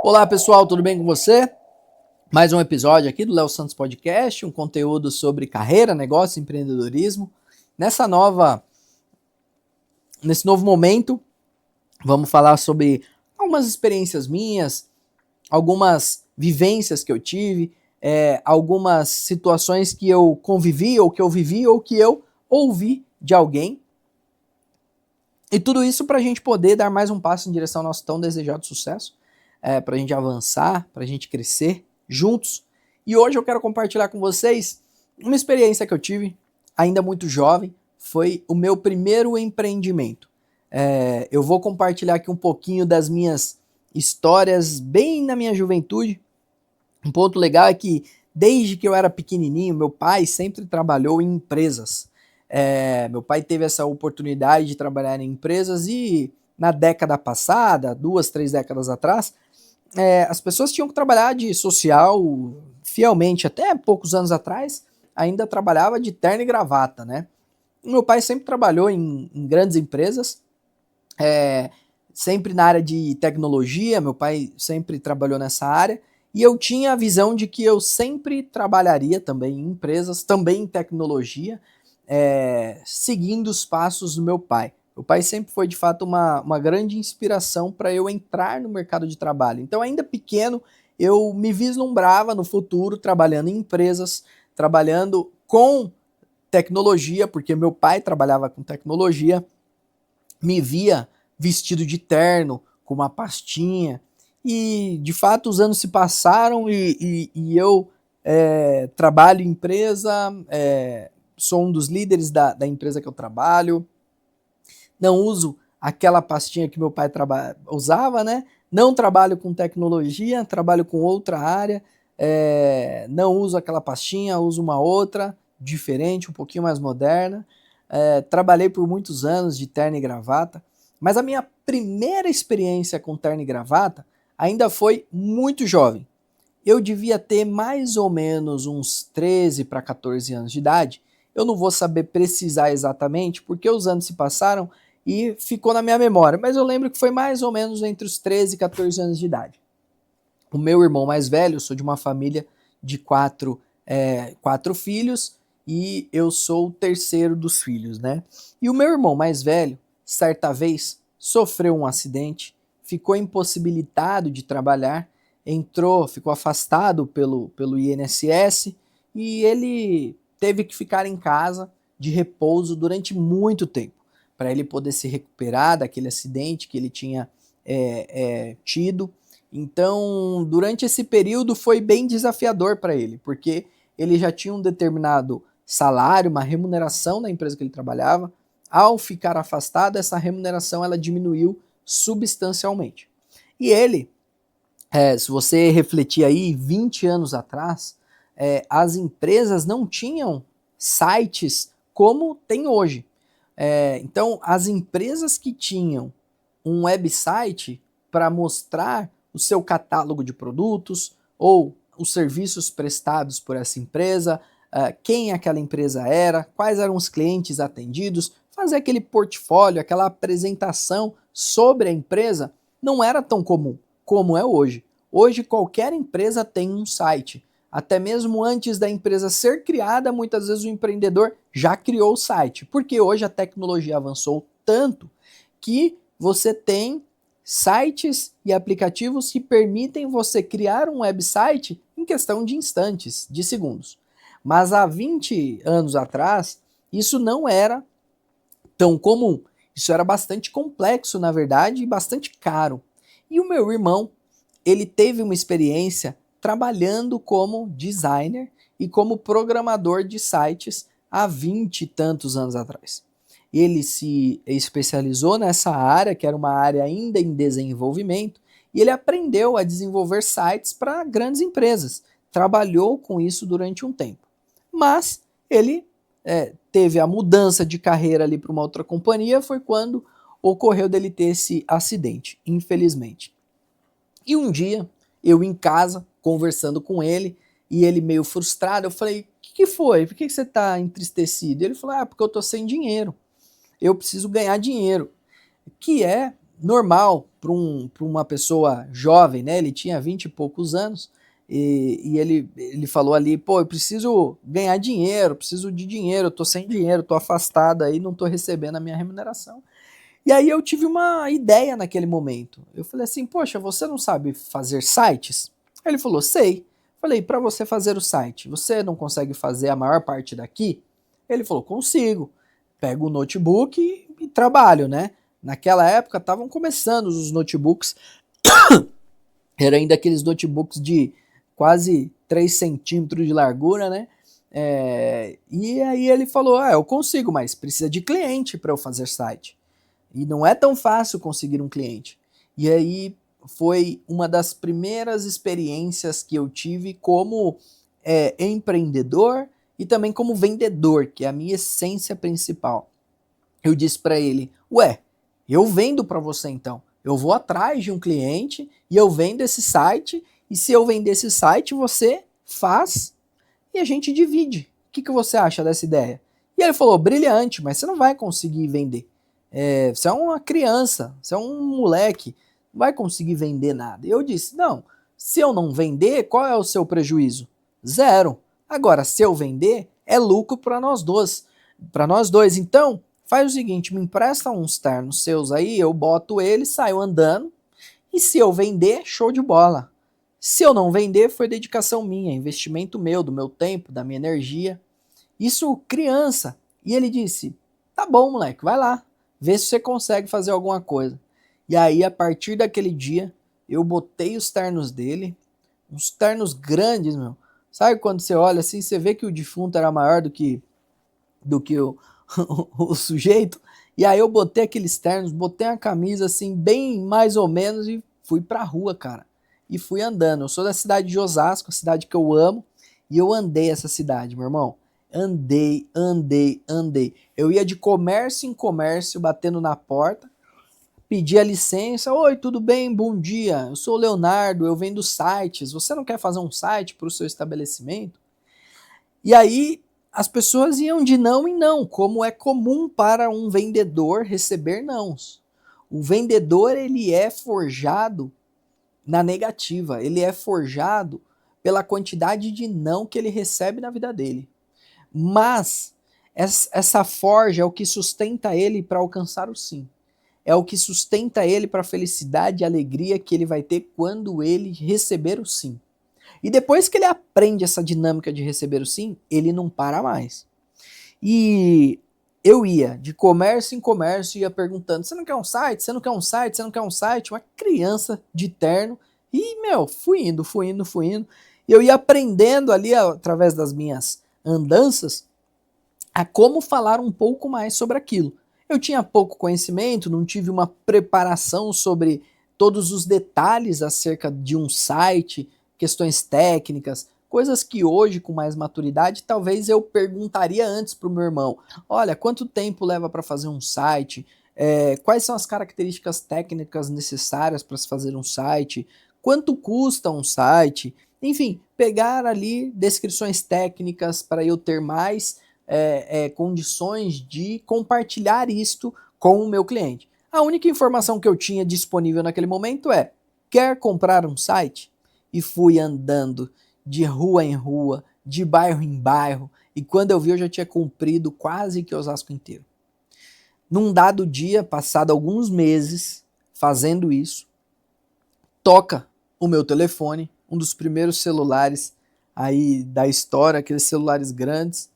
Olá pessoal, tudo bem com você? Mais um episódio aqui do Léo Santos Podcast, um conteúdo sobre carreira, negócio e empreendedorismo. Nesse novo momento, vamos falar sobre algumas experiências minhas, algumas vivências que eu tive, algumas situações que eu convivi, ou que eu vivi, ou que eu ouvi de alguém. E tudo isso para a gente poder dar mais um passo em direção ao nosso tão desejado sucesso, para a gente avançar, para a gente crescer juntos. E hoje eu quero compartilhar com vocês uma experiência que eu tive, ainda muito jovem, foi o meu primeiro empreendimento. Eu vou compartilhar aqui um pouquinho das minhas histórias bem na minha juventude. Um ponto legal é que desde que eu era pequenininho, meu pai sempre trabalhou em empresas. Meu pai teve essa oportunidade de trabalhar em empresas e na década passada, 2, 3 décadas atrás, as pessoas tinham que trabalhar de social fielmente. Até poucos anos atrás, ainda trabalhava de terno e gravata, né? Meu pai sempre trabalhou em grandes empresas, sempre na área de tecnologia. Meu pai sempre trabalhou nessa área e eu tinha a visão de que eu sempre trabalharia também em empresas, também em tecnologia, seguindo os passos do meu pai. O pai sempre foi, de fato, uma grande inspiração para eu entrar no mercado de trabalho. Então, ainda pequeno, eu me vislumbrava no futuro trabalhando em empresas, trabalhando com tecnologia, porque meu pai trabalhava com tecnologia, me via vestido de terno, com uma pastinha, e, de fato, os anos se passaram e eu trabalho em empresa, sou um dos líderes da empresa que eu trabalho, não uso aquela pastinha que meu pai usava, né? Não trabalho com tecnologia, trabalho com outra área, não uso aquela pastinha, uso uma outra, diferente, um pouquinho mais moderna. Trabalhei por muitos anos de terno e gravata, mas a minha primeira experiência com terno e gravata ainda foi muito jovem. Eu devia ter mais ou menos uns 13 para 14 anos de idade. Eu não vou saber precisar exatamente, porque os anos se passaram e ficou na minha memória, mas eu lembro que foi mais ou menos entre os 13 e 14 anos de idade. O meu irmão mais velho, eu sou de uma família de quatro filhos e eu sou o terceiro dos filhos, né? E o meu irmão mais velho, certa vez, sofreu um acidente, ficou impossibilitado de trabalhar, ficou afastado pelo INSS e ele teve que ficar em casa de repouso durante muito tempo, para ele poder se recuperar daquele acidente que ele tinha tido. Então, durante esse período foi bem desafiador para ele, porque ele já tinha um determinado salário, uma remuneração na empresa que ele trabalhava. Ao ficar afastado, essa remuneração ela diminuiu substancialmente. E ele, se você refletir aí 20 anos atrás, as empresas não tinham sites como tem hoje. Então, as empresas que tinham um website para mostrar o seu catálogo de produtos ou os serviços prestados por essa empresa, quem aquela empresa era, quais eram os clientes atendidos, fazer aquele portfólio, aquela apresentação sobre a empresa, não era tão comum como é hoje. Hoje qualquer empresa tem um site. Até mesmo antes da empresa ser criada, muitas vezes o empreendedor já criou o site, porque hoje a tecnologia avançou tanto que você tem sites e aplicativos que permitem você criar um website em questão de instantes, de segundos. Mas há 20 anos atrás, isso não era tão comum. Isso era bastante complexo, na verdade, e bastante caro. E o meu irmão, ele teve uma experiência trabalhando como designer e como programador de sites há 20 e tantos anos atrás. Ele se especializou nessa área, que era uma área ainda em desenvolvimento, e ele aprendeu a desenvolver sites para grandes empresas. Trabalhou com isso durante um tempo. Mas ele teve a mudança de carreira ali para uma outra companhia, foi quando ocorreu dele ter esse acidente, infelizmente. E um dia, eu em casa, conversando com ele, e ele meio frustrado, eu falei, o que foi? Por que você está entristecido? Ele falou, porque eu estou sem dinheiro. Eu preciso ganhar dinheiro. Que é normal para uma pessoa jovem, né? Ele tinha 20 e poucos anos e ele falou ali, pô, eu preciso ganhar dinheiro, preciso de dinheiro, eu tô sem dinheiro, tô afastado aí, não tô recebendo a minha remuneração. E aí eu tive uma ideia naquele momento. Eu falei assim, poxa, você não sabe fazer sites? Ele falou, sei. Falei, para você fazer o site, você não consegue fazer a maior parte daqui? Ele falou, consigo. Pego o notebook e trabalho, né? Naquela época estavam começando os notebooks, era ainda aqueles notebooks de quase 3 centímetros de largura, né? E aí ele falou, eu consigo, mas precisa de cliente para eu fazer site. E não é tão fácil conseguir um cliente. E aí foi uma das primeiras experiências que eu tive como empreendedor e também como vendedor, que é a minha essência principal. Eu disse para ele, ué, eu vendo para você então. Eu vou atrás de um cliente e eu vendo esse site, e se eu vender esse site, você faz e a gente divide. O que você acha dessa ideia? E ele falou, brilhante, mas você não vai conseguir vender. Você é uma criança, você é um moleque, não vai conseguir vender nada. E eu disse, não, se eu não vender, qual é o seu prejuízo? Zero. Agora, se eu vender, é lucro para nós dois. Para nós dois. Então, faz o seguinte, me empresta uns ternos seus aí, eu boto ele, saio andando, e se eu vender, show de bola. Se eu não vender, foi dedicação minha, investimento meu, do meu tempo, da minha energia. Isso criança. E ele disse, tá bom, moleque, vai lá, vê se você consegue fazer alguma coisa. E aí, a partir daquele dia, eu botei os ternos dele, uns ternos grandes, meu. Sabe quando você olha assim, você vê que o defunto era maior do que o sujeito? E aí eu botei aqueles ternos, botei uma camisa assim, bem mais ou menos, e fui pra rua, cara. E fui andando. Eu sou da cidade de Osasco, a cidade que eu amo, e eu andei essa cidade, meu irmão. Andei, andei, andei. Eu ia de comércio em comércio, batendo na porta, pedia licença. Oi, tudo bem? Bom dia. Eu sou o Leonardo, eu vendo sites. Você não quer fazer um site para o seu estabelecimento? E aí as pessoas iam de não em não, como é comum para um vendedor receber nãos. O vendedor, ele é forjado na negativa, ele é forjado pela quantidade de não que ele recebe na vida dele. Mas essa forja é o que sustenta ele para alcançar o sim. É o que sustenta ele para a felicidade e alegria que ele vai ter quando ele receber o sim. E depois que ele aprende essa dinâmica de receber o sim, ele não para mais. E eu ia de comércio em comércio, ia perguntando, você não quer um site? Você não quer um site? Você não quer um site? Uma criança de terno. E, meu, fui indo, fui indo, fui indo. E eu ia aprendendo ali, através das minhas andanças, a como falar um pouco mais sobre aquilo. Eu tinha pouco conhecimento, não tive uma preparação sobre todos os detalhes acerca de um site, questões técnicas, coisas que hoje, com mais maturidade, talvez eu perguntaria antes para o meu irmão. Olha, quanto tempo leva para fazer um site? Quais são as características técnicas necessárias para se fazer um site? Quanto custa um site? Enfim, pegar ali descrições técnicas para eu ter mais condições de compartilhar isto com o meu cliente. A única informação que eu tinha disponível naquele momento é: quer comprar um site? E fui andando de rua em rua, de bairro em bairro, e quando eu vi eu já tinha cumprido quase que Osasco inteiro. Num dado dia, passado alguns meses fazendo isso, toca o meu telefone, um dos primeiros celulares aí da história, aqueles celulares grandes,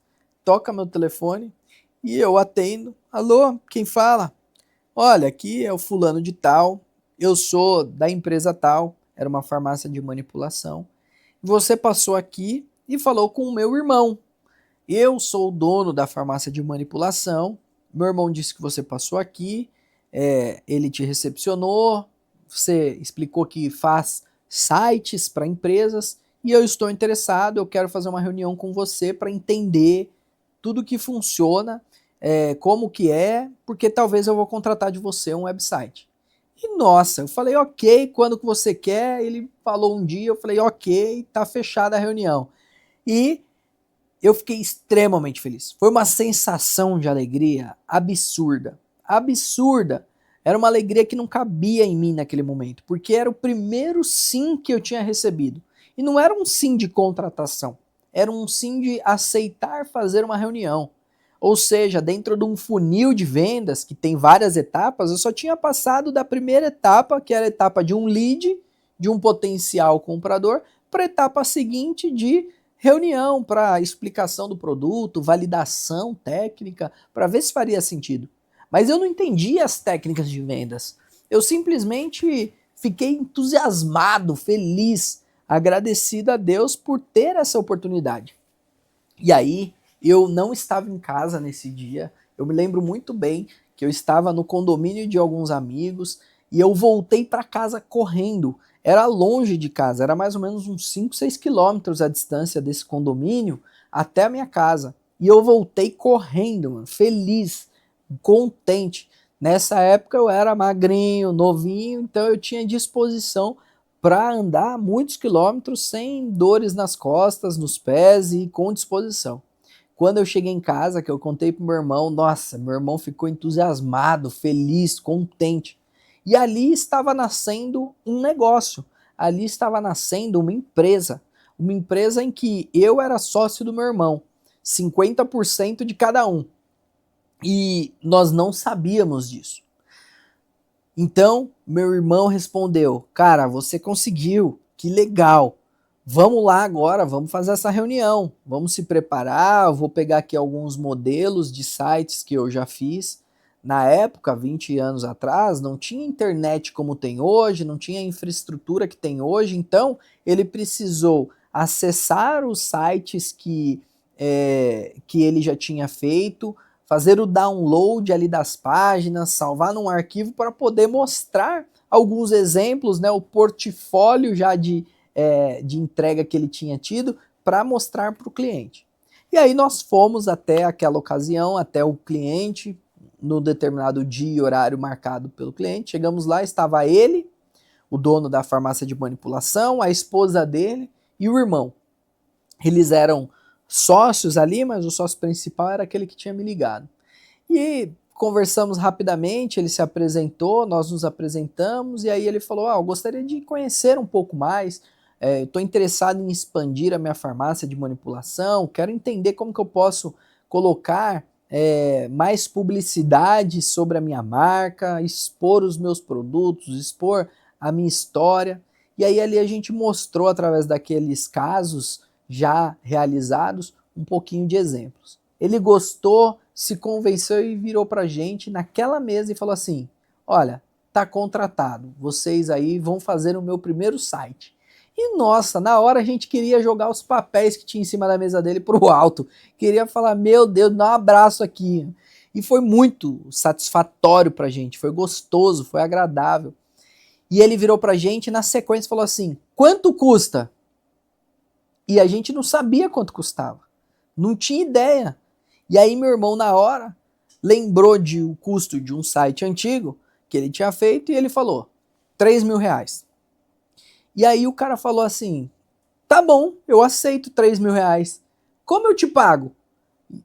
toca meu telefone e eu atendo. Alô, quem fala? Olha, aqui é o fulano de tal, eu sou da empresa tal, era uma farmácia de manipulação. Você passou aqui e falou com o meu irmão. Eu sou o dono da farmácia de manipulação. Meu irmão disse que você passou aqui, ele te recepcionou, você explicou que faz sites para empresas e eu estou interessado, eu quero fazer uma reunião com você para entender tudo que funciona, como que é, porque talvez eu vou contratar de você um website. E nossa, eu falei ok, quando que você quer? Ele falou um dia, eu falei ok, tá fechada a reunião. E eu fiquei extremamente feliz. Foi uma sensação de alegria absurda, absurda. Era uma alegria que não cabia em mim naquele momento, porque era o primeiro sim que eu tinha recebido. E não era um sim de contratação, era um sim de aceitar fazer uma reunião. Ou seja, dentro de um funil de vendas, que tem várias etapas, eu só tinha passado da primeira etapa, que era a etapa de um lead, de um potencial comprador, para a etapa seguinte de reunião para explicação do produto, validação técnica, para ver se faria sentido. Mas eu não entendia as técnicas de vendas. Eu simplesmente fiquei entusiasmado, feliz, agradecido a Deus por ter essa oportunidade. E aí, eu não estava em casa nesse dia. Eu me lembro muito bem que eu estava no condomínio de alguns amigos e eu voltei para casa correndo. Era longe de casa, era mais ou menos uns 5, 6 quilômetros a distância desse condomínio até a minha casa. E eu voltei correndo, mano, feliz, contente. Nessa época eu era magrinho, novinho, então eu tinha disposição para andar muitos quilômetros sem dores nas costas, nos pés e com disposição. Quando eu cheguei em casa, que eu contei pro meu irmão, nossa, meu irmão ficou entusiasmado, feliz, contente. E ali estava nascendo um negócio, ali estava nascendo uma empresa em que eu era sócio do meu irmão, 50% de cada um. E nós não sabíamos disso. Então, meu irmão respondeu: cara, você conseguiu, que legal. Vamos lá agora, vamos fazer essa reunião. Vamos se preparar. Eu vou pegar aqui alguns modelos de sites que eu já fiz. Na época, 20 anos atrás, não tinha internet como tem hoje, não tinha infraestrutura que tem hoje. Então, ele precisou acessar os sites que ele já tinha feito, fazer o download ali das páginas, salvar num arquivo para poder mostrar alguns exemplos, né, o portfólio já de entrega que ele tinha tido para mostrar para o cliente. E aí nós fomos até aquela ocasião, até o cliente, no determinado dia e horário marcado pelo cliente. Chegamos lá, estava ele, o dono da farmácia de manipulação, a esposa dele e o irmão. Eles eram sócios ali, mas o sócio principal era aquele que tinha me ligado. E conversamos rapidamente, ele se apresentou, nós nos apresentamos, e aí ele falou: eu gostaria de conhecer um pouco mais, estou interessado em expandir a minha farmácia de manipulação, quero entender como que eu posso colocar mais publicidade sobre a minha marca, expor os meus produtos, expor a minha história. E aí ali a gente mostrou, através daqueles casos já realizados, um pouquinho de exemplos. Ele gostou, se convenceu e virou pra gente naquela mesa e falou assim: olha, tá contratado, vocês aí vão fazer o meu primeiro site. E nossa, na hora a gente queria jogar os papéis que tinha em cima da mesa dele pro alto, queria falar: meu Deus, dá um abraço aqui. E foi muito satisfatório pra gente, foi gostoso, foi agradável. E ele virou pra gente e na sequência falou assim: quanto custa? E a gente não sabia quanto custava, não tinha ideia. E aí meu irmão, na hora, lembrou de o custo de um site antigo que ele tinha feito e ele falou: 3 mil reais. E aí o cara falou assim: tá bom, eu aceito 3 mil reais. Como eu te pago?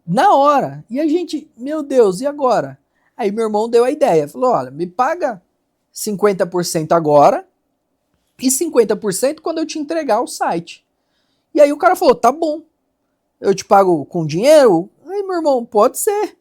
Na hora. E a gente, meu Deus, e agora? Aí meu irmão deu a ideia, falou: olha, me paga 50% agora e 50% quando eu te entregar o site. E aí o cara falou: tá bom, eu te pago com dinheiro? Aí meu irmão, pode ser.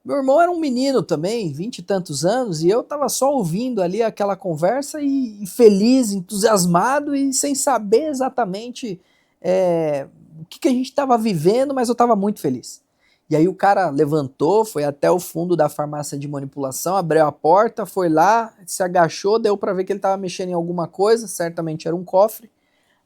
Meu irmão era um menino também, 20 e tantos anos, e eu tava só ouvindo ali aquela conversa e feliz, entusiasmado e sem saber exatamente o que a gente estava vivendo, mas eu estava muito feliz. E aí o cara levantou, foi até o fundo da farmácia de manipulação, abriu a porta, foi lá, se agachou, deu para ver que ele estava mexendo em alguma coisa, certamente era um cofre,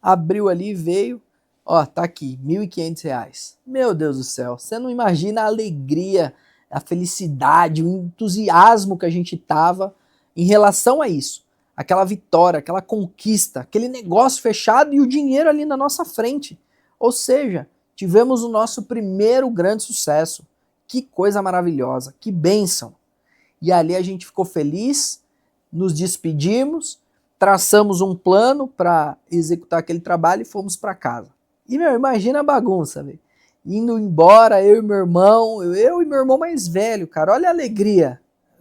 abriu ali, veio, ó, tá aqui, R$ 1.500. Meu Deus do céu, você não imagina a alegria, a felicidade, o entusiasmo que a gente tava em relação a isso. Aquela vitória, aquela conquista, aquele negócio fechado e o dinheiro ali na nossa frente. Ou seja, tivemos o nosso primeiro grande sucesso. Que coisa maravilhosa, que bênção. E ali a gente ficou feliz, nos despedimos, traçamos um plano para executar aquele trabalho e fomos para casa. E, meu, imagina a bagunça, velho. Indo embora, eu e meu irmão mais velho, cara, olha a alegria.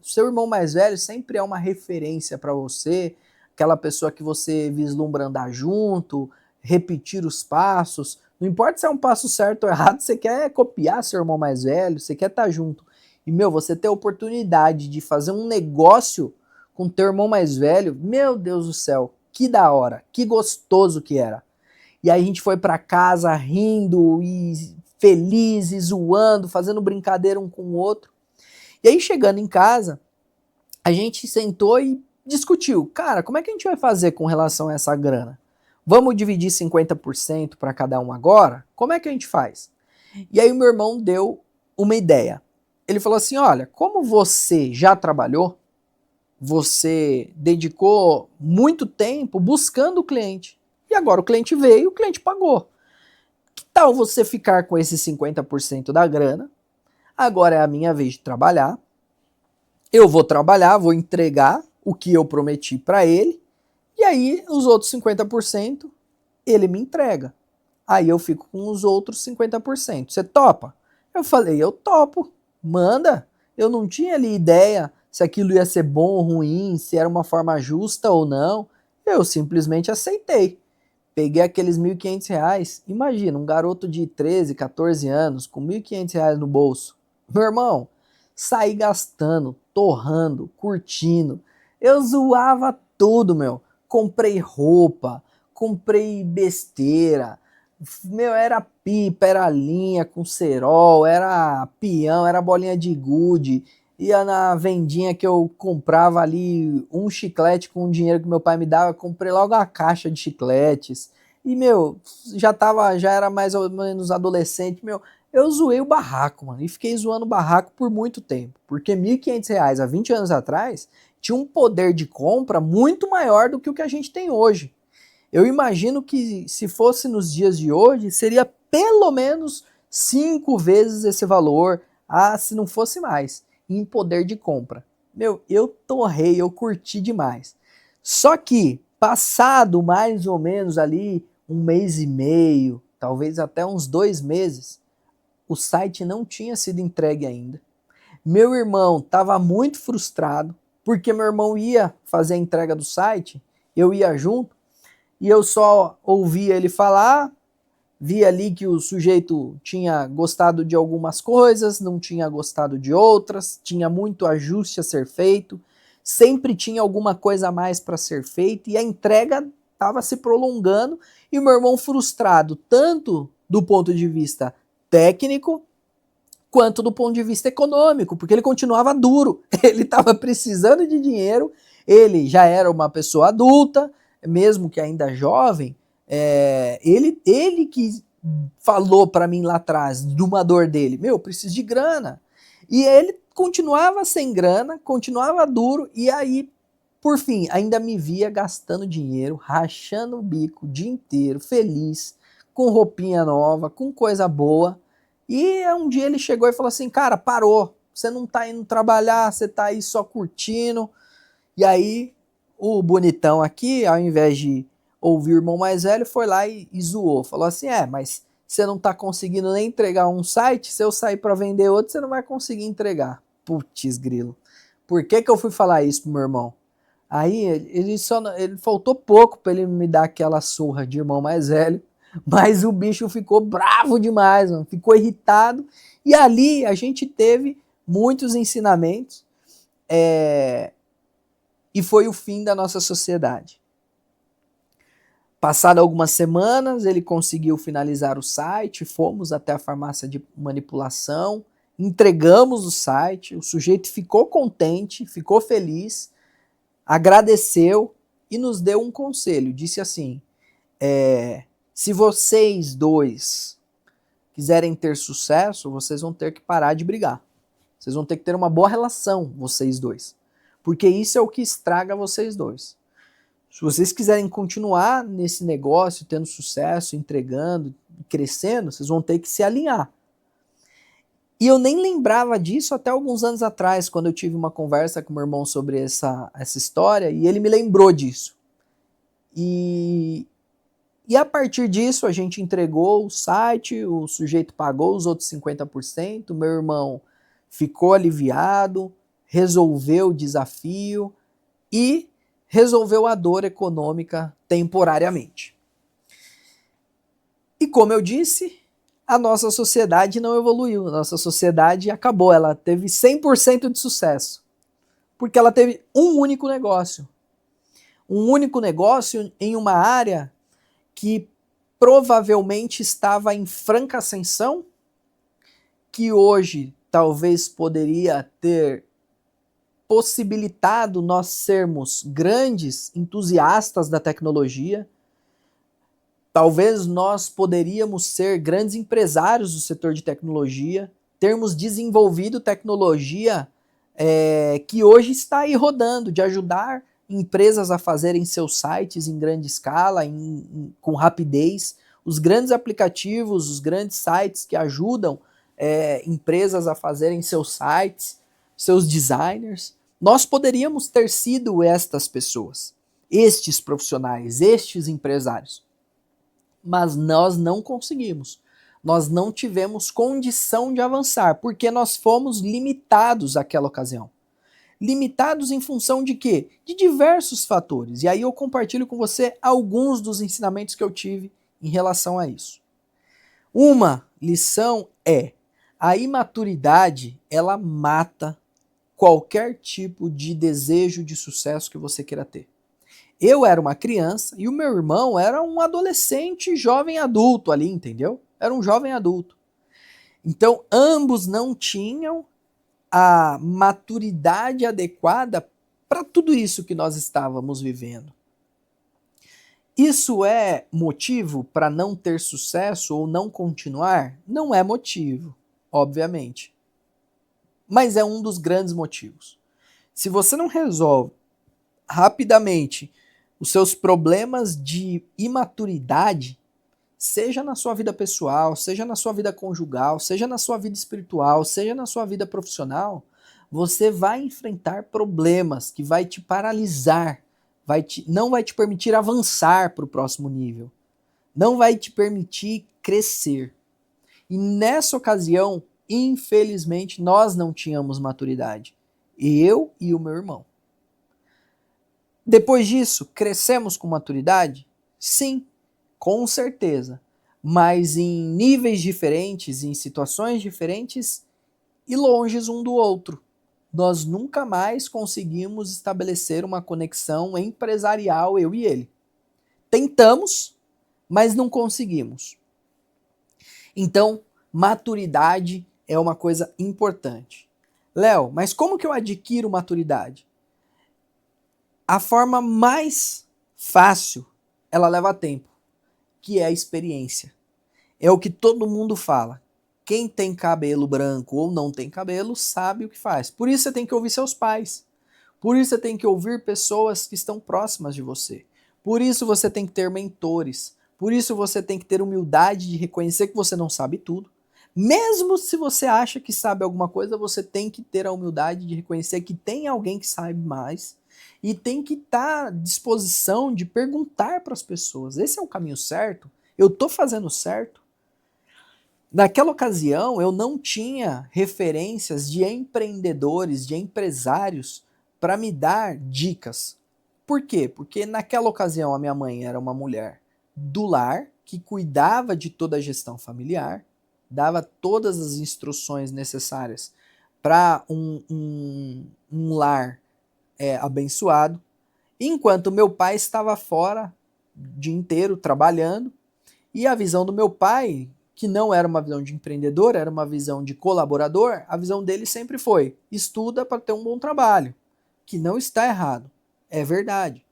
seu irmão mais velho sempre é uma referência para você, aquela pessoa que você vislumbra andar junto, repetir os passos. Não importa se é um passo certo ou errado, você quer copiar seu irmão mais velho, você quer estar junto. E, meu, você ter a oportunidade de fazer um negócio com teu irmão mais velho, meu Deus do céu, que da hora, que gostoso que era. E aí a gente foi pra casa rindo e feliz, e zoando, fazendo brincadeira um com o outro. E aí chegando em casa, a gente sentou e discutiu, cara, como é que a gente vai fazer com relação a essa grana? Vamos dividir 50% para cada um agora? Como é que a gente faz? E aí o meu irmão deu uma ideia. Ele falou assim, olha, como você já trabalhou, você dedicou muito tempo buscando o cliente. E agora o cliente veio, o cliente pagou. Que tal você ficar com esses 50% da grana? Agora é a minha vez de trabalhar. Eu vou trabalhar, vou entregar o que eu prometi para ele. E aí os outros 50% ele me entrega. Aí eu fico com os outros 50%. Você topa? Eu falei, eu topo. Manda. Eu não tinha ali ideia se aquilo ia ser bom ou ruim, se era uma forma justa ou não. Eu simplesmente aceitei. Peguei aqueles R$ 1.500. Imagina, um garoto de 13, 14 anos com R$ 1.500 no bolso. Meu irmão, saí gastando, torrando, curtindo. Eu zoava tudo, meu. Comprei roupa, comprei besteira. Meu, era pipa, era linha com cerol, era peão, era bolinha de gude. Ia na vendinha que eu comprava ali um chiclete com o dinheiro que meu pai me dava, comprei logo a caixa de chicletes. E, meu, já era mais ou menos adolescente, meu, eu zoei o barraco, mano, e fiquei zoando o barraco por muito tempo, porque R$ 1.500 há 20 anos atrás tinha um poder de compra muito maior do que o que a gente tem hoje. Eu imagino que se fosse nos dias de hoje, seria pelo menos 5 vezes esse valor, se não fosse mais, em poder de compra. Meu, eu torrei, eu curti demais. Só que, passado mais ou menos ali 1 mês e meio, talvez até uns 2 meses, o site não tinha sido entregue ainda. Meu irmão estava muito frustrado, porque meu irmão ia fazer a entrega do site, eu ia junto, e eu só ouvia ele falar, via ali que o sujeito tinha gostado de algumas coisas, não tinha gostado de outras, tinha muito ajuste a ser feito, sempre tinha alguma coisa a mais para ser feita e a entrega estava se prolongando e o meu irmão frustrado, tanto do ponto de vista técnico, quanto do ponto de vista econômico, porque ele continuava duro, ele estava precisando de dinheiro, ele já era uma pessoa adulta, mesmo que ainda jovem, ele que falou para mim lá atrás de uma dor dele, meu, eu preciso de grana. E ele continuava sem grana, continuava duro, e aí, por fim, ainda me via gastando dinheiro, rachando o bico o dia inteiro, feliz, com roupinha nova, com coisa boa. E um dia ele chegou e falou assim, cara, parou, você não tá indo trabalhar, você tá aí só curtindo. E aí o bonitão aqui, ao invés de ouvir o irmão mais velho, foi lá e zoou. Falou assim, mas você não tá conseguindo nem entregar um site, se eu sair para vender outro, você não vai conseguir entregar. Putz, grilo. Por que que eu fui falar isso pro meu irmão? Aí ele faltou pouco para ele me dar aquela surra de irmão mais velho, mas o bicho ficou bravo demais, mano, ficou irritado. E ali a gente teve muitos ensinamentos, e foi o fim da nossa sociedade. Passado algumas semanas, ele conseguiu finalizar o site, fomos até a farmácia de manipulação, entregamos o site, o sujeito ficou contente, ficou feliz, agradeceu e nos deu um conselho. Disse assim, se vocês dois quiserem ter sucesso, vocês vão ter que parar de brigar. Vocês vão ter que ter uma boa relação, vocês dois. Porque isso é o que estraga vocês dois. Se vocês quiserem continuar nesse negócio, tendo sucesso, entregando, crescendo, vocês vão ter que se alinhar. E eu nem lembrava disso até alguns anos atrás, quando eu tive uma conversa com meu irmão sobre essa história, e ele me lembrou disso. E a partir disso a gente entregou o site, o sujeito pagou os outros 50%, meu irmão ficou aliviado, resolveu o desafio e resolveu a dor econômica temporariamente. E como eu disse, a nossa sociedade não evoluiu, a nossa sociedade acabou, ela teve 100% de sucesso, porque ela teve um único negócio em uma área que provavelmente estava em franca ascensão, que hoje talvez poderia ter possibilitado nós sermos grandes entusiastas da tecnologia. Talvez nós poderíamos ser grandes empresários do setor de tecnologia, termos desenvolvido tecnologia que hoje está aí rodando, de ajudar empresas a fazerem seus sites em grande escala, com rapidez, os grandes aplicativos, os grandes sites que ajudam empresas a fazerem seus sites, seus designers. Nós poderíamos ter sido estas pessoas, estes profissionais, estes empresários. Mas nós não conseguimos. Nós não tivemos condição de avançar, porque nós fomos limitados naquela ocasião. Limitados em função de quê? De diversos fatores. E aí eu compartilho com você alguns dos ensinamentos que eu tive em relação a isso. Uma lição é: a imaturidade, ela mata qualquer tipo de desejo de sucesso que você queira ter. Eu era uma criança e o meu irmão era um adolescente, jovem adulto ali, entendeu? Era um jovem adulto. Então, ambos não tinham a maturidade adequada para tudo isso que nós estávamos vivendo. Isso é motivo para não ter sucesso ou não continuar? Não é motivo, obviamente. Mas é um dos grandes motivos. Se você não resolve rapidamente os seus problemas de imaturidade, seja na sua vida pessoal, seja na sua vida conjugal, seja na sua vida espiritual, seja na sua vida profissional, você vai enfrentar problemas que vai te paralisar, não vai te permitir avançar para o próximo nível, não vai te permitir crescer. E nessa ocasião, infelizmente, nós não tínhamos maturidade. Eu e o meu irmão. Depois disso, crescemos com maturidade? Sim, com certeza. Mas em níveis diferentes, em situações diferentes e longes um do outro. Nós nunca mais conseguimos estabelecer uma conexão empresarial, eu e ele. Tentamos, mas não conseguimos. Então, maturidade é uma coisa importante. Léo, mas como que eu adquiro maturidade? A forma mais fácil, ela leva tempo, que é a experiência. É o que todo mundo fala. Quem tem cabelo branco ou não tem cabelo sabe o que faz. Por isso você tem que ouvir seus pais. Por isso você tem que ouvir pessoas que estão próximas de você. Por isso você tem que ter mentores. Por isso você tem que ter humildade de reconhecer que você não sabe tudo. Mesmo se você acha que sabe alguma coisa, você tem que ter a humildade de reconhecer que tem alguém que sabe mais e tem que estar à disposição de perguntar para as pessoas: esse é o caminho certo? Eu estou fazendo certo? Naquela ocasião, eu não tinha referências de empreendedores, de empresários para me dar dicas. Por quê? Porque naquela ocasião a minha mãe era uma mulher do lar, que cuidava de toda a gestão familiar, dava todas as instruções necessárias para um lar abençoado, enquanto meu pai estava fora o dia inteiro trabalhando, e a visão do meu pai, que não era uma visão de empreendedor, era uma visão de colaborador, a visão dele sempre foi: estuda para ter um bom trabalho, que não está errado, é verdade.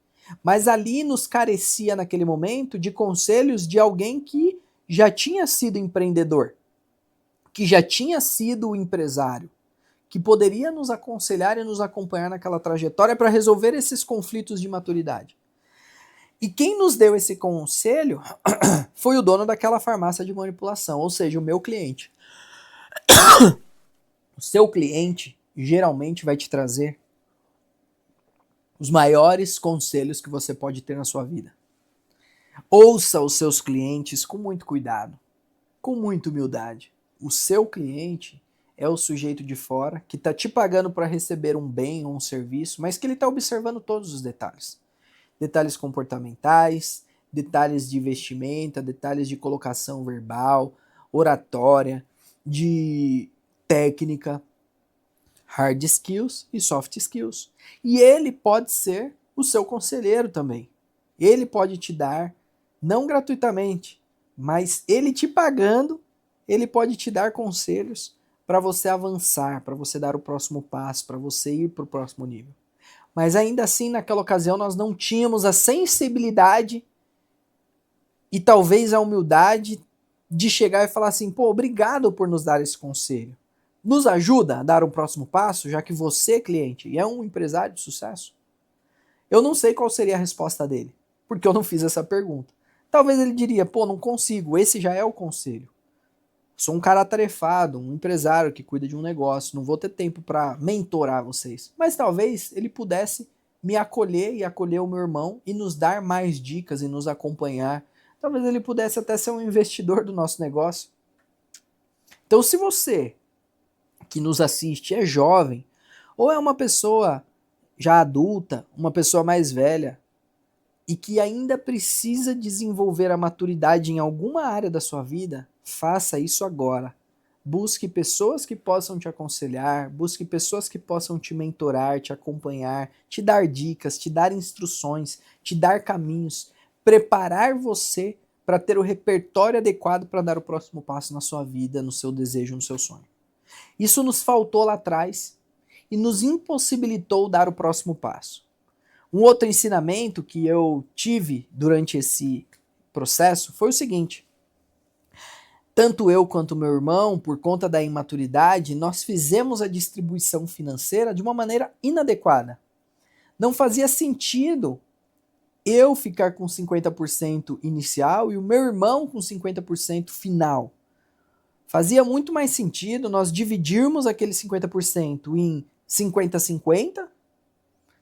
Mas ali nos carecia naquele momento de conselhos de alguém que já tinha sido empreendedor, que já tinha sido empresário, que poderia nos aconselhar e nos acompanhar naquela trajetória para resolver esses conflitos de maturidade. E quem nos deu esse conselho foi o dono daquela farmácia de manipulação, ou seja, o meu cliente. O seu cliente geralmente vai te trazer os maiores conselhos que você pode ter na sua vida. Ouça os seus clientes com muito cuidado, com muita humildade. O seu cliente é o sujeito de fora, que está te pagando para receber um bem ou um serviço, mas que ele está observando todos os detalhes. Detalhes comportamentais, detalhes de vestimenta, detalhes de colocação verbal, oratória, de técnica, hard skills e soft skills. E ele pode ser o seu conselheiro também. Ele pode te dar, não gratuitamente, mas ele te pagando, ele pode te dar conselhos para você avançar, para você dar o próximo passo, para você ir para o próximo nível. Mas ainda assim, naquela ocasião, nós não tínhamos a sensibilidade e talvez a humildade de chegar e falar assim, pô, obrigado por nos dar esse conselho. Nos ajuda a dar um próximo passo, já que você, cliente, é um empresário de sucesso? Eu não sei qual seria a resposta dele, porque eu não fiz essa pergunta. Talvez ele diria, pô, não consigo, esse já é o conselho. Sou um cara atarefado, um empresário que cuida de um negócio, não vou ter tempo para mentorar vocês. Mas talvez ele pudesse me acolher e acolher o meu irmão e nos dar mais dicas e nos acompanhar. Talvez ele pudesse até ser um investidor do nosso negócio. Então, se você que nos assiste é jovem ou é uma pessoa já adulta, uma pessoa mais velha e que ainda precisa desenvolver a maturidade em alguma área da sua vida, faça isso agora. Busque pessoas que possam te aconselhar, busque pessoas que possam te mentorar, te acompanhar, te dar dicas, te dar instruções, te dar caminhos, preparar você para ter o repertório adequado para dar o próximo passo na sua vida, no seu desejo, no seu sonho. Isso nos faltou lá atrás e nos impossibilitou dar o próximo passo. Um outro ensinamento que eu tive durante esse processo foi o seguinte: tanto eu quanto meu irmão, por conta da imaturidade, nós fizemos a distribuição financeira de uma maneira inadequada. Não fazia sentido eu ficar com 50% inicial e o meu irmão com 50% final. Fazia muito mais sentido nós dividirmos aquele 50% em 50-50,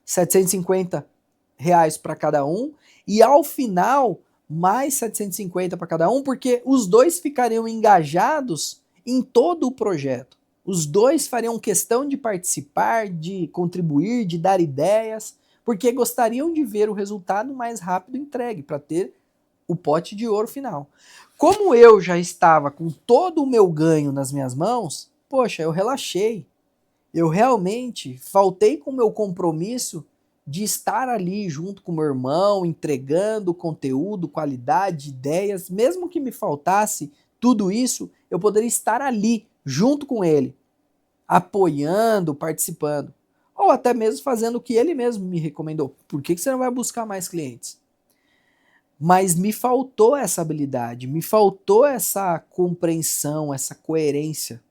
750 reais para cada um, e ao final mais 750 para cada um, porque os dois ficariam engajados em todo o projeto. Os dois fariam questão de participar, de contribuir, de dar ideias, porque gostariam de ver o resultado mais rápido entregue para ter o pote de ouro final. Como eu já estava com todo o meu ganho nas minhas mãos, poxa, eu relaxei. Eu realmente faltei com o meu compromisso de estar ali junto com meu irmão, entregando conteúdo, qualidade, ideias. Mesmo que me faltasse tudo isso, eu poderia estar ali junto com ele, apoiando, participando. Ou até mesmo fazendo o que ele mesmo me recomendou. Por que você não vai buscar mais clientes? Mas me faltou essa habilidade, me faltou essa compreensão, essa coerência.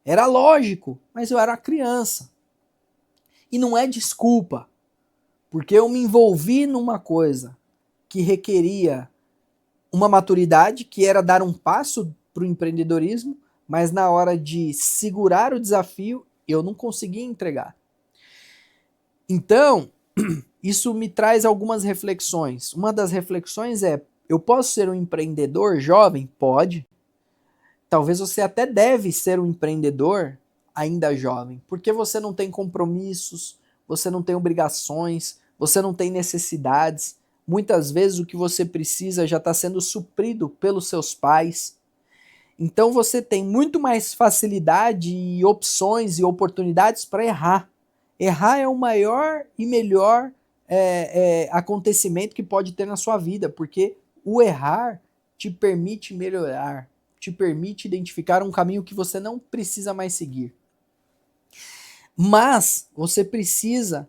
Era lógico, mas eu era criança. E não é desculpa, porque eu me envolvi numa coisa que requeria uma maturidade, que era dar um passo para o empreendedorismo, mas na hora de segurar o desafio, eu não conseguia entregar. Então, isso me traz algumas reflexões. Uma das reflexões é: eu posso ser um empreendedor jovem? Pode. Talvez você até deve ser um empreendedor ainda jovem, porque você não tem compromissos, você não tem obrigações, você não tem necessidades. Muitas vezes o que você precisa já está sendo suprido pelos seus pais. Então você tem muito mais facilidade e opções e oportunidades para errar. Errar é o maior e melhor acontecimento que pode ter na sua vida, porque o errar te permite melhorar, te permite identificar um caminho que você não precisa mais seguir. Mas você precisa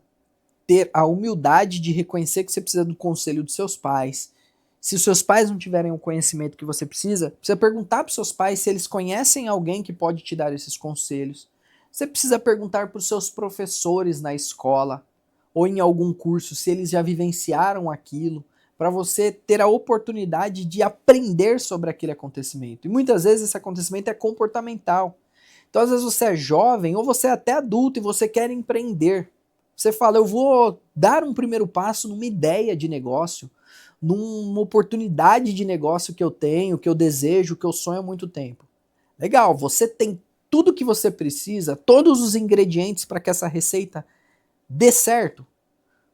ter a humildade de reconhecer que você precisa do conselho dos seus pais. Se os seus pais não tiverem o conhecimento que você precisa perguntar para os seus pais se eles conhecem alguém que pode te dar esses conselhos. Você precisa perguntar para os seus professores na escola ou em algum curso se eles já vivenciaram aquilo, para você ter a oportunidade de aprender sobre aquele acontecimento. E muitas vezes esse acontecimento é comportamental. Então às vezes você é jovem ou você é até adulto e você quer empreender. Você fala, eu vou dar um primeiro passo numa ideia de negócio, numa oportunidade de negócio que eu tenho, que eu desejo, que eu sonho há muito tempo. Legal, você tem tudo que você precisa, todos os ingredientes para que essa receita dê certo?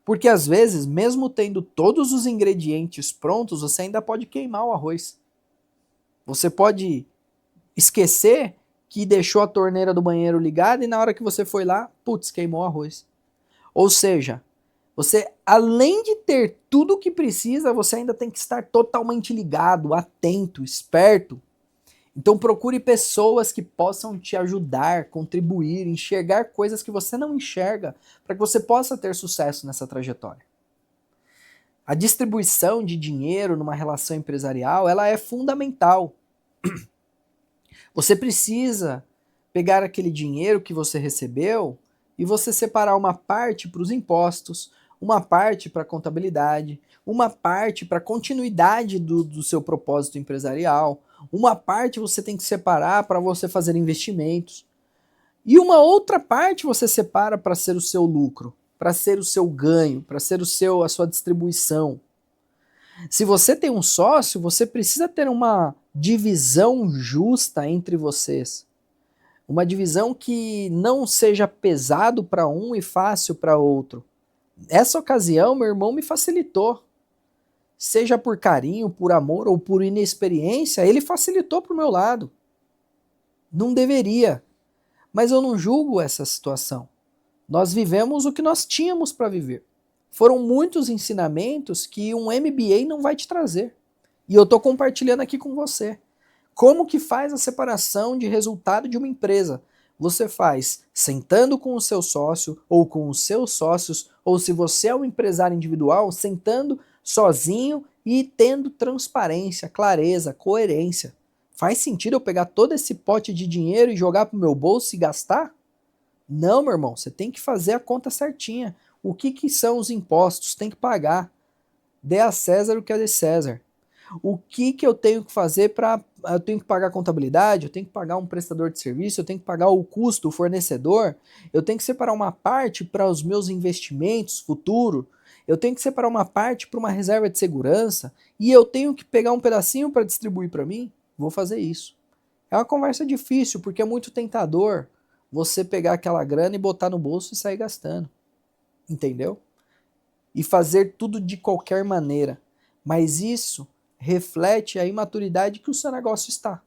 Porque às vezes, mesmo tendo todos os ingredientes prontos, você ainda pode queimar o arroz. Você pode esquecer que deixou a torneira do banheiro ligada e na hora que você foi lá, putz, queimou o arroz. Ou seja, você, além de ter tudo o que precisa, você ainda tem que estar totalmente ligado, atento, esperto. Então procure pessoas que possam te ajudar, contribuir, enxergar coisas que você não enxerga, para que você possa ter sucesso nessa trajetória. A distribuição de dinheiro numa relação empresarial, ela é fundamental. Você precisa pegar aquele dinheiro que você recebeu e você separar uma parte para os impostos, uma parte para a contabilidade, uma parte para a continuidade do seu propósito empresarial, uma parte você tem que separar para você fazer investimentos. E uma outra parte você separa para ser o seu lucro, para ser o seu ganho, para ser a sua distribuição. Se você tem um sócio, você precisa ter uma divisão justa entre vocês. Uma divisão que não seja pesado para um e fácil para outro. Essa ocasião, meu irmão me facilitou. Seja por carinho, por amor ou por inexperiência, ele facilitou para o meu lado. Não deveria. Mas eu não julgo essa situação. Nós vivemos o que nós tínhamos para viver. Foram muitos ensinamentos que um MBA não vai te trazer. E eu estou compartilhando aqui com você. Como que faz a separação de resultado de uma empresa? Você faz sentando com o seu sócio ou com os seus sócios, ou se você é um empresário individual, sentando sozinho e tendo transparência, clareza, coerência. Faz sentido eu pegar todo esse pote de dinheiro e jogar para o meu bolso e gastar? Não, meu irmão, você tem que fazer a conta certinha. O que são os impostos? Tem que pagar. Dê a César o que é de César. O que eu tenho que fazer para... Eu tenho que pagar a contabilidade, eu tenho que pagar um prestador de serviço, eu tenho que pagar o custo, o fornecedor, eu tenho que separar uma parte para os meus investimentos futuro, eu tenho que separar uma parte para uma reserva de segurança e eu tenho que pegar um pedacinho para distribuir para mim. Vou fazer isso. É uma conversa difícil porque é muito tentador você pegar aquela grana e botar no bolso e sair gastando. Entendeu? E fazer tudo de qualquer maneira. Mas isso reflete a imaturidade que o seu negócio está.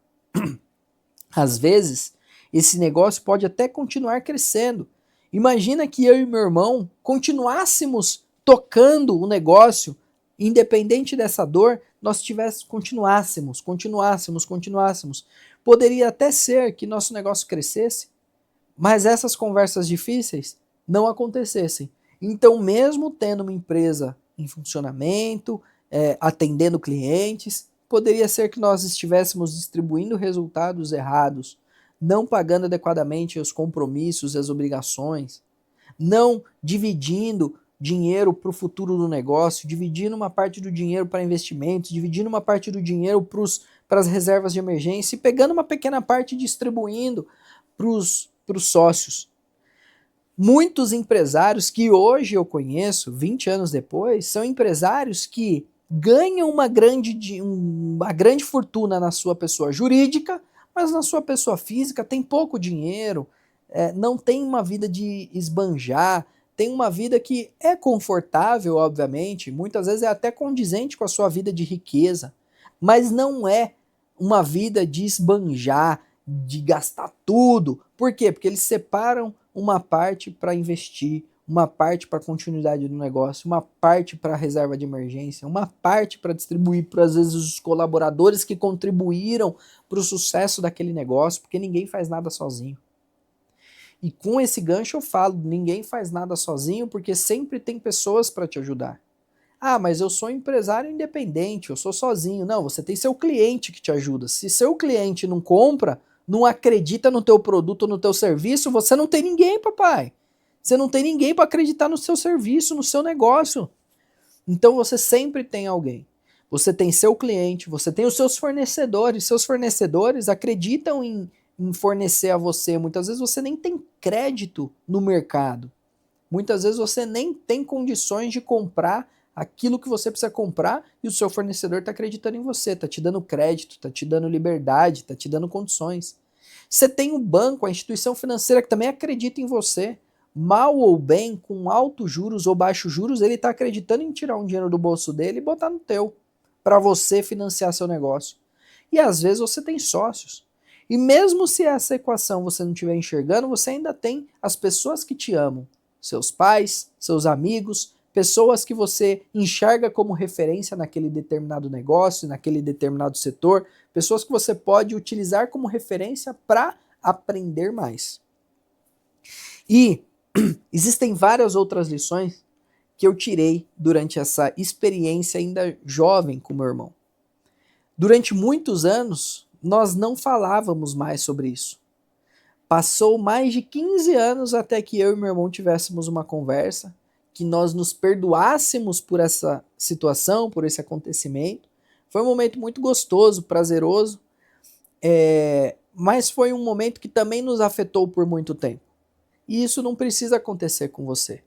Às vezes, esse negócio pode até continuar crescendo. Imagina que eu e meu irmão continuássemos tocando o negócio, independente dessa dor, nós continuássemos. Poderia até ser que nosso negócio crescesse, mas essas conversas difíceis não acontecessem. Então, mesmo tendo uma empresa em funcionamento, atendendo clientes, poderia ser que nós estivéssemos distribuindo resultados errados, não pagando adequadamente os compromissos e as obrigações, não dividindo dinheiro para o futuro do negócio, dividindo uma parte do dinheiro para investimentos, dividindo uma parte do dinheiro para as reservas de emergência e pegando uma pequena parte e distribuindo para os sócios. Muitos empresários que hoje eu conheço, 20 anos depois, são empresários que ganham uma grande fortuna na sua pessoa jurídica, mas na sua pessoa física tem pouco dinheiro, não tem uma vida de esbanjar, tem uma vida que é confortável, obviamente, muitas vezes é até condizente com a sua vida de riqueza, mas não é uma vida de esbanjar, de gastar tudo. Por quê? Porque eles separam uma parte para investir, uma parte para a continuidade do negócio, uma parte para a reserva de emergência, uma parte para distribuir para, às vezes, os colaboradores que contribuíram para o sucesso daquele negócio, porque ninguém faz nada sozinho. E com esse gancho eu falo, ninguém faz nada sozinho, porque sempre tem pessoas para te ajudar. Ah, mas eu sou empresário independente, eu sou sozinho. Não, você tem seu cliente que te ajuda. Se seu cliente não compra, não acredita no teu produto, no teu serviço, você não tem ninguém, papai. Você não tem ninguém para acreditar no seu serviço, no seu negócio. Então você sempre tem alguém. Você tem seu cliente, você tem os seus fornecedores. Seus fornecedores acreditam em fornecer a você. Muitas vezes você nem tem crédito no mercado. Muitas vezes você nem tem condições de comprar aquilo que você precisa comprar e o seu fornecedor está acreditando em você, está te dando crédito, está te dando liberdade, está te dando condições. Você tem o banco, a instituição financeira que também acredita em você. Mal ou bem, com altos juros ou baixos juros, ele está acreditando em tirar um dinheiro do bolso dele e botar no teu, para você financiar seu negócio. E às vezes você tem sócios. E mesmo se essa equação você não estiver enxergando, você ainda tem as pessoas que te amam. Seus pais, seus amigos, pessoas que você enxerga como referência naquele determinado negócio, naquele determinado setor, pessoas que você pode utilizar como referência para aprender mais. E existem várias outras lições que eu tirei durante essa experiência ainda jovem com meu irmão. Durante muitos anos, nós não falávamos mais sobre isso. Passou mais de 15 anos até que eu e meu irmão tivéssemos uma conversa, que nós nos perdoássemos por essa situação, por esse acontecimento. Foi um momento muito gostoso, prazeroso, mas foi um momento que também nos afetou por muito tempo. E isso não precisa acontecer com você.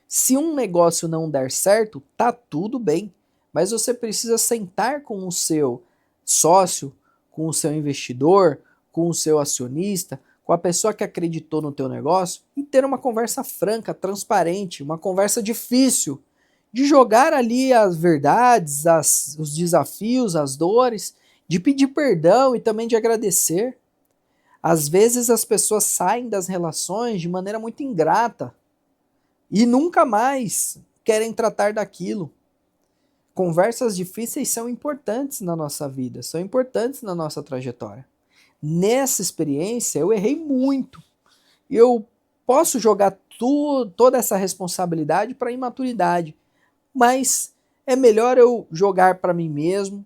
Se um negócio não der certo, tá tudo bem, mas você precisa sentar com o seu sócio, com o seu investidor, com o seu acionista, com a pessoa que acreditou no teu negócio e ter uma conversa franca, transparente, uma conversa difícil, de jogar ali as verdades, os desafios, as dores, de pedir perdão e também de agradecer. Às vezes as pessoas saem das relações de maneira muito ingrata e nunca mais querem tratar daquilo. Conversas difíceis são importantes na nossa vida, são importantes na nossa trajetória. Nessa experiência eu errei muito. Eu posso jogar toda essa responsabilidade para a imaturidade, mas é melhor eu jogar para mim mesmo.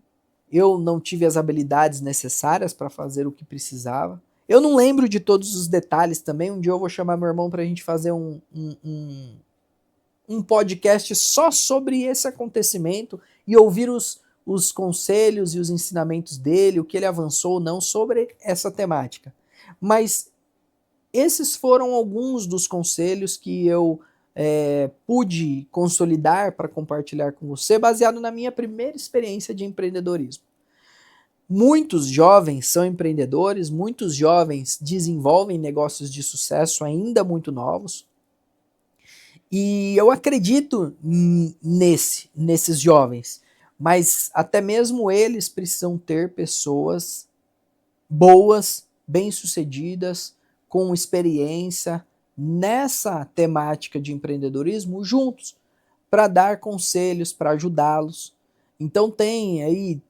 Eu não tive as habilidades necessárias para fazer o que precisava. Eu não lembro de todos os detalhes também. Um dia eu vou chamar meu irmão para a gente fazer um podcast só sobre esse acontecimento e ouvir os conselhos e os ensinamentos dele, o que ele avançou ou não sobre essa temática. Mas esses foram alguns dos conselhos que eu pude consolidar para compartilhar com você, baseado na minha primeira experiência de empreendedorismo. Muitos jovens são empreendedores, muitos jovens desenvolvem negócios de sucesso ainda muito novos. E eu acredito nesses jovens, mas até mesmo eles precisam ter pessoas boas, bem-sucedidas, com experiência nessa temática de empreendedorismo juntos, para dar conselhos, para ajudá-los. Então tem aí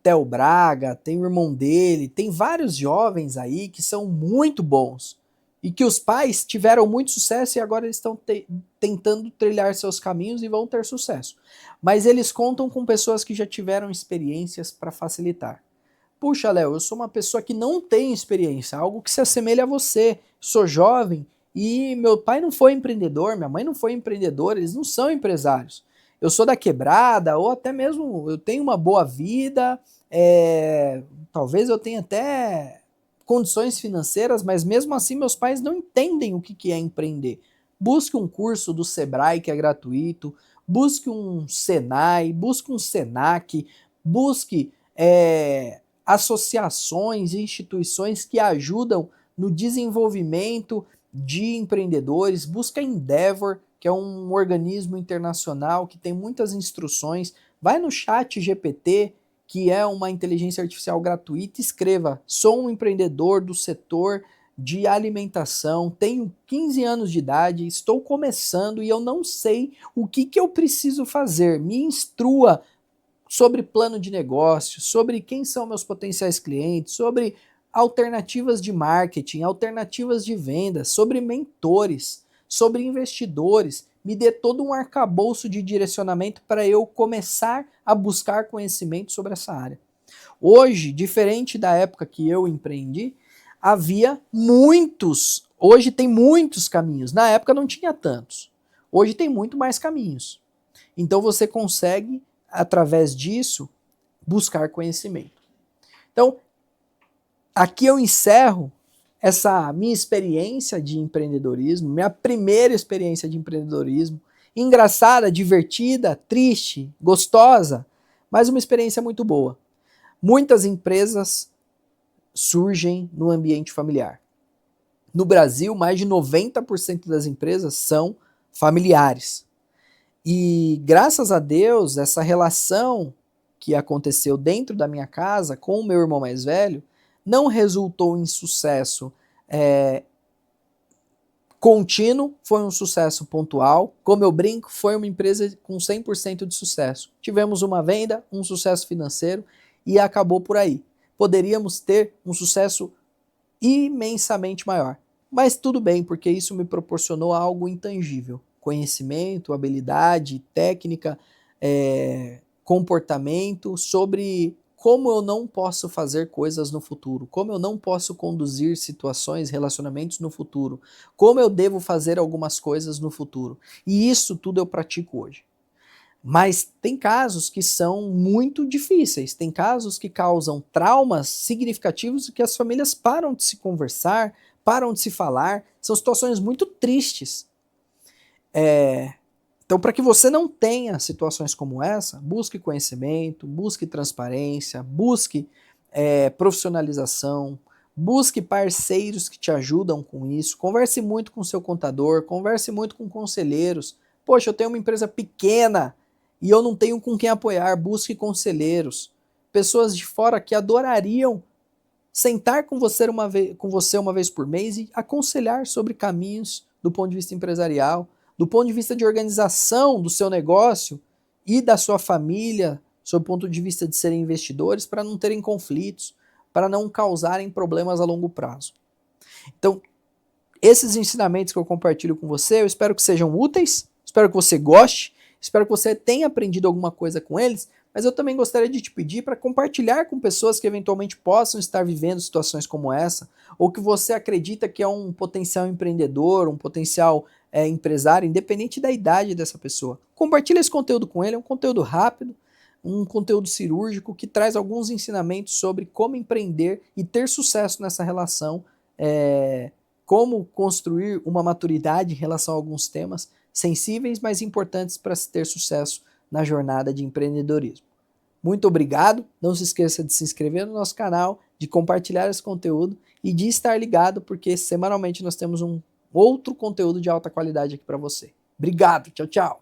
Theo Braga, tem o irmão dele, tem vários jovens aí que são muito bons e que os pais tiveram muito sucesso e agora eles estão tentando trilhar seus caminhos e vão ter sucesso. Mas eles contam com pessoas que já tiveram experiências para facilitar. Puxa, Léo, eu sou uma pessoa que não tem experiência, algo que se assemelha a você. Sou jovem e meu pai não foi empreendedor, minha mãe não foi empreendedora, eles não são empresários. Eu sou da quebrada, ou até mesmo eu tenho uma boa vida, talvez eu tenha até condições financeiras, mas mesmo assim meus pais não entendem o que é empreender. Busque um curso do Sebrae que é gratuito, busque um Senai, busque um Senac, busque associações e instituições que ajudam no desenvolvimento de empreendedores, busca a Endeavor, que é um organismo internacional que tem muitas instruções, vai no chat GPT, que é uma inteligência artificial gratuita, escreva, sou um empreendedor do setor de alimentação, tenho 15 anos de idade, estou começando e eu não sei o que eu preciso fazer, me instrua sobre plano de negócio, sobre quem são meus potenciais clientes, sobre alternativas de marketing, alternativas de vendas, sobre mentores, sobre investidores, me dê todo um arcabouço de direcionamento para eu começar a buscar conhecimento sobre essa área. Hoje, diferente da época que eu empreendi, havia muitos, hoje tem muitos caminhos, na época não tinha tantos, hoje tem muito mais caminhos. Então você consegue, através disso, buscar conhecimento. Então, aqui eu encerro essa minha experiência de empreendedorismo, minha primeira experiência de empreendedorismo, engraçada, divertida, triste, gostosa, mas uma experiência muito boa. Muitas empresas surgem no ambiente familiar. No Brasil, mais de 90% das empresas são familiares. E graças a Deus, essa relação que aconteceu dentro da minha casa com o meu irmão mais velho não resultou em sucesso contínuo, foi um sucesso pontual. Como eu brinco, foi uma empresa com 100% de sucesso. Tivemos uma venda, um sucesso financeiro e acabou por aí. Poderíamos ter um sucesso imensamente maior. Mas tudo bem, porque isso me proporcionou algo intangível. Conhecimento, habilidade, técnica, comportamento sobre como eu não posso fazer coisas no futuro, como eu não posso conduzir situações, relacionamentos no futuro, como eu devo fazer algumas coisas no futuro. E isso tudo eu pratico hoje. Mas tem casos que são muito difíceis, tem casos que causam traumas significativos e que as famílias param de se conversar, param de se falar, são situações muito tristes. Então, para que você não tenha situações como essa, busque conhecimento, busque transparência, busque profissionalização, busque parceiros que te ajudam com isso, converse muito com seu contador, converse muito com conselheiros. Poxa, eu tenho uma empresa pequena e eu não tenho com quem apoiar, busque conselheiros, pessoas de fora que adorariam sentar com você uma vez por mês e aconselhar sobre caminhos do ponto de vista empresarial, do ponto de vista de organização do seu negócio e da sua família, sob o ponto de vista de serem investidores, para não terem conflitos, para não causarem problemas a longo prazo. Então, esses ensinamentos que eu compartilho com você, eu espero que sejam úteis, espero que você goste, espero que você tenha aprendido alguma coisa com eles, mas eu também gostaria de te pedir para compartilhar com pessoas que eventualmente possam estar vivendo situações como essa, ou que você acredita que é um potencial empreendedor, um potencial empresário, independente da idade dessa pessoa. Compartilha esse conteúdo com ele, é um conteúdo rápido, um conteúdo cirúrgico que traz alguns ensinamentos sobre como empreender e ter sucesso nessa relação, como construir uma maturidade em relação a alguns temas sensíveis, mas importantes para se ter sucesso na jornada de empreendedorismo. Muito obrigado, não se esqueça de se inscrever no nosso canal, de compartilhar esse conteúdo e de estar ligado, porque semanalmente nós temos um outro conteúdo de alta qualidade aqui para você. Obrigado, tchau, tchau!